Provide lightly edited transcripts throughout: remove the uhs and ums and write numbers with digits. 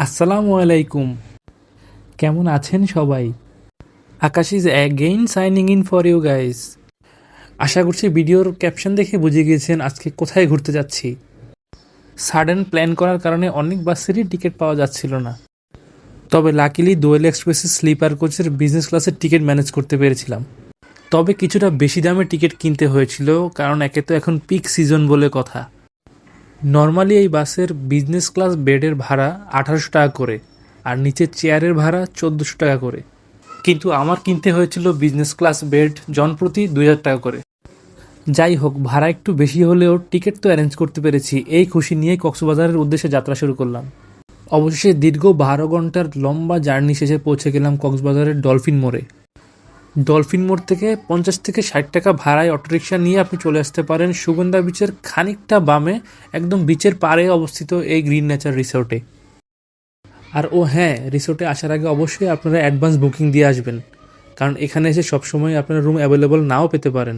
আসসালামু আলাইকুম। কেমন আছেন সবাই? Akash is again signing in for you guys. আশা করছি ভিডিওর ক্যাপশন দেখে বুঝে গিয়েছেন আজকে কোথায় ঘুরতে যাচ্ছি। সাডেন প্ল্যান করার কারণে অনেক বাসেরই টিকিট পাওয়া যাচ্ছিল না, তবে লাকিলি দোয়েল এক্সপ্রেসের স্লিপার কোচের বিজনেস ক্লাসের টিকিট ম্যানেজ করতে পেরেছিলাম। তবে কিছুটা বেশি দামে টিকিট কিনতে হয়েছিল, কারণ একে তো এখন পিক সিজন বলে কথা। নর্মালি এই বাসের বিজনেস ক্লাস বেডের ভাড়া 1800 টাকা করে, আর নিচের চেয়ারের ভাড়া 1400 টাকা করে। কিন্তু আমার কিনতে হয়েছিল বিজনেস ক্লাস বেড জনপ্রতি 2000 টাকা করে। যাই হোক, ভাড়া একটু বেশি হলেও টিকিট তো অ্যারেঞ্জ করতে পেরেছি। এই খুশি নিয়ে কক্সবাজারের উদ্দেশ্যে যাত্রা শুরু করলাম। অবশেষে দীর্ঘ 12 ঘন্টার লম্বা জার্নি শেষে পৌঁছে গেলাম কক্সবাজারের ডলফিন মোড়ে। ডলফিন মোড় থেকে 50 থেকে 60 টাকা ভাড়ায় অটোরিকশা নিয়ে আপনি চলে আসতে পারেন সুগন্ধা বিচের খানিকটা বামে, একদম বিচের পাড়ে অবস্থিত এই গ্রিন নেচার রিসোর্টে। আর হ্যাঁ, রিসোর্টে আসার আগে অবশ্যই আপনারা অ্যাডভান্স বুকিং দিয়ে আসবেন, কারণ এখানে এসে সবসময় আপনারা রুম অ্যাভেলেবল নাও পেতে পারেন।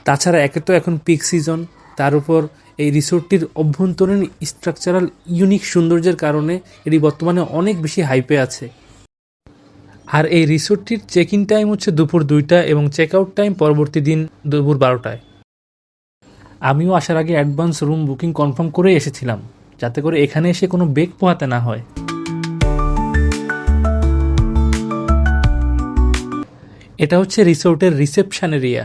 তাছাড়া একে তো এখন পিক সিজন, তার উপর এই রিসোর্টটির অভ্যন্তরীণ স্ট্রাকচারাল ইউনিক সৌন্দর্যের কারণে এটি বর্তমানে অনেক বেশি হাইপে আছে। আর এই রিসোর্টটির চেক ইন টাইম হচ্ছে দুপুর 2টা এবং চেক আউট টাইম পরবর্তী দিন দুপুর 12টায়। আমিও আসার আগে অ্যাডভান্স রুম বুকিং কনফার্ম করে এসেছিলাম, যাতে করে এখানে এসে কোনো বেগ পোহাতে না হয়। এটা হচ্ছে রিসোর্টের রিসেপশন এরিয়া।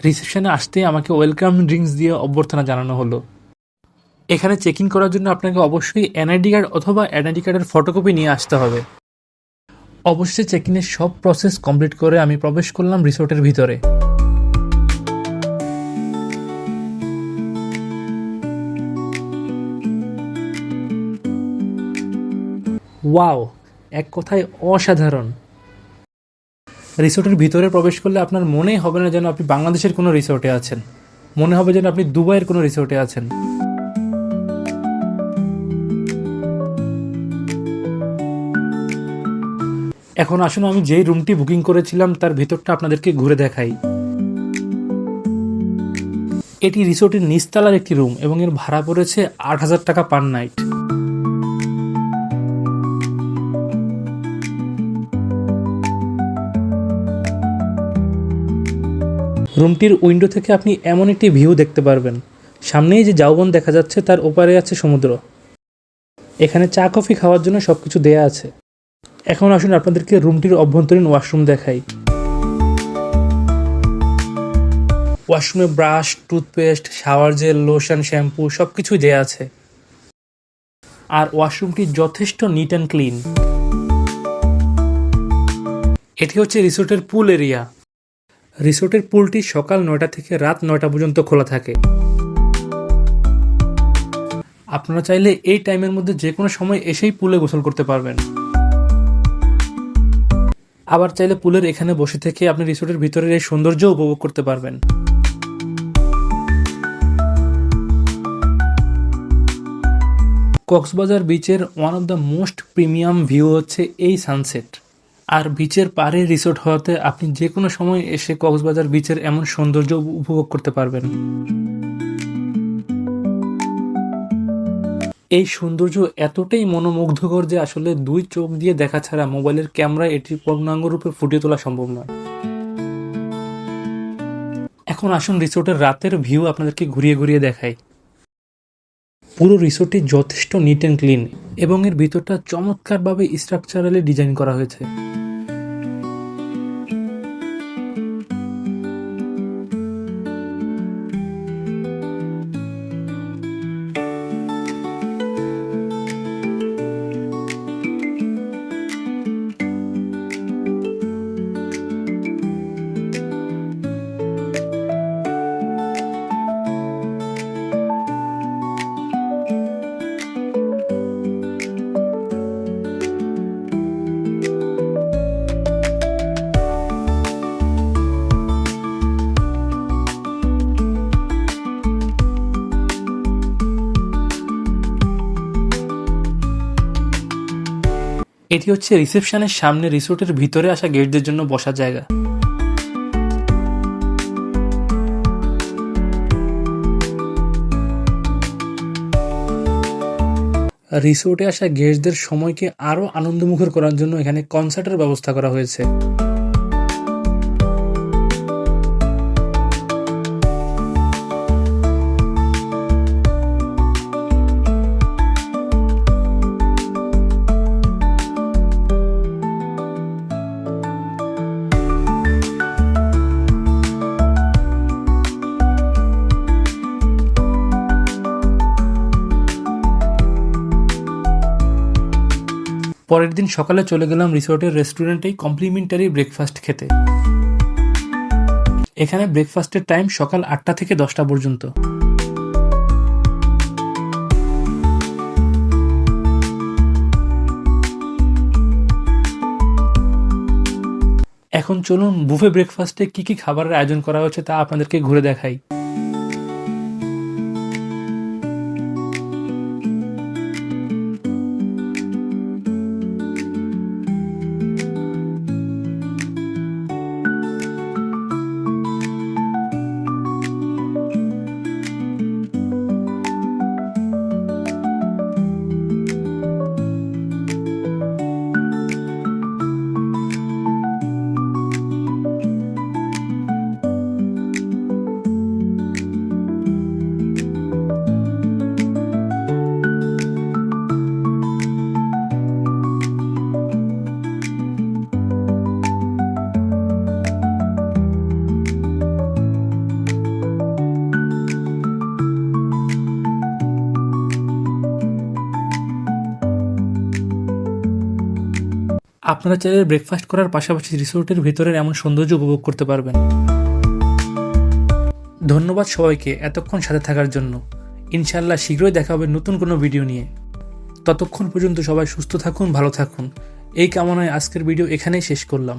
রিসেপশনে আসতে আমাকে ওয়েলকাম ড্রিঙ্কস দিয়ে অভ্যর্থনা জানানো হলো। এখানে চেক ইন করার জন্য আপনাকে অবশ্যই এনআইডি কার্ড অথবা এনআইডি কার্ডের ফটোকপি নিয়ে আসতে হবে। অবশ্যই চেক ইনের সব প্রসেস কমপ্লিট করে আমি প্রবেশ করলাম রিসোর্টের ভিতরে। ওয়াও, এক কথায় অসাধারণ। রিসোর্টের ভিতরে প্রবেশ করলে আপনার মনেই হবে না যেন আপনি বাংলাদেশের কোনো রিসোর্টে আছেন, মনে হবে যেন আপনি দুবাইয়ের কোনো রিসোর্টে আছেন। এখন আসুন আমি যেই রুমটি বুকিং করেছিলাম তার ভিতরটা আপনাদেরকে ঘুরে দেখাই। এটি রিসোর্টের নিচতলার একটি রুম এবং এর ভাড়া পড়েছে 8000 টাকা পার নাইট। রুমটির উইন্ডো থেকে আপনি এমন একটি ভিউ দেখতে পারবেন, সামনেই যে ঝাউবন দেখা যাচ্ছে তার ওপারে আছে সমুদ্র। এখানে চা কফি খাওয়ার জন্য সবকিছু দেয়া আছে। এখন আসুন আপনাদেরকে রুমটির অভ্যন্তরীণ ওয়াশরুম দেখাই। ওয়াশরুমে brush, toothpaste, shower gel, lotion, shampoo সবকিছু দেয়া আছে। আর ওয়াশরুমটি যথেষ্ট নিট অ্যান্ড ক্লিন। এটি হচ্ছে রিসোর্টের পুল এরিয়া। রিসোর্টের পুলটি সকাল 9টা থেকে রাত 9টা পর্যন্ত খোলা থাকে। আপনারা চাইলে এই টাইমের মধ্যে যে কোনো সময় এসেই পুলে গোসল করতে পারবেন। আবার চাইলে পুলের এখানে বসে থেকে আপনি রিসোর্টের ভিতরের এই সৌন্দর্য উপভোগ করতে পারবেন। কক্সবাজার বিচের one of the most premium view হচ্ছে এই সানসেট। আর বিচের পাড়ে রিসোর্ট হওয়াতে আপনি যে কোনো সময় এসে কক্সবাজার বিচের এমন সৌন্দর্য উপভোগ করতে পারবেন। এই সৌন্দর্য এতটাই মনোমুগ্ধকর যে আসলে 2 চোখ দিয়ে দেখা ছাড়া মোবাইলের ক্যামেরায় এটি পূর্ণাঙ্গ রূপে ফুটিয়ে তোলা সম্ভব নয়। এখন আসুন রিসোর্টের রাতের ভিউ আপনাদেরকে ঘুরিয়ে ঘুরিয়ে দেখাই। পুরো রিসোর্টটি যথেষ্ট নিট অ্যান্ড ক্লিন এবং এর ভিতরটা চমৎকারভাবে স্ট্রাকচারালি ডিজাইন করা হয়েছে। এটি হচ্ছে রিসেপশনের সামনে রিসোর্টের ভিতরে আসা গেস্টদের জন্য বসার জায়গা। রিসোর্টে আসা গেস্টদের সময়কে আরও আনন্দমুখর করার জন্য এখানে কনসার্টের ব্যবস্থা করা হয়েছে। পরের দিন সকালে চলে গেলাম রিসোর্টের রেস্টুরেন্টেই কমপ্লিমেন্টারি ব্রেকফাস্ট খেতে। এখানে ব্রেকফাস্টের টাইম সকাল 8টা থেকে 10টা পর্যন্ত। এখন চলুন বুফে ব্রেকফাস্টে কি কি খাবারের আয়োজন করা হয়েছে তা আপনাদেরকে ঘুরে দেখাই। আপনারা চাইলে ব্রেকফাস্ট করার পাশাপাশি রিসোর্টের ভিতরের এমন সৌন্দর্য উপভোগ করতে পারবেন। ধন্যবাদ সবাইকে এতক্ষণ সাথে থাকার জন্য। ইনশাআল্লাহ শীঘ্রই দেখা হবে নতুন কোনো ভিডিও নিয়ে। ততক্ষণ পর্যন্ত সবাই সুস্থ থাকুন, ভালো থাকুন। এই কামনায় আজকের ভিডিও এখানেই শেষ করলাম।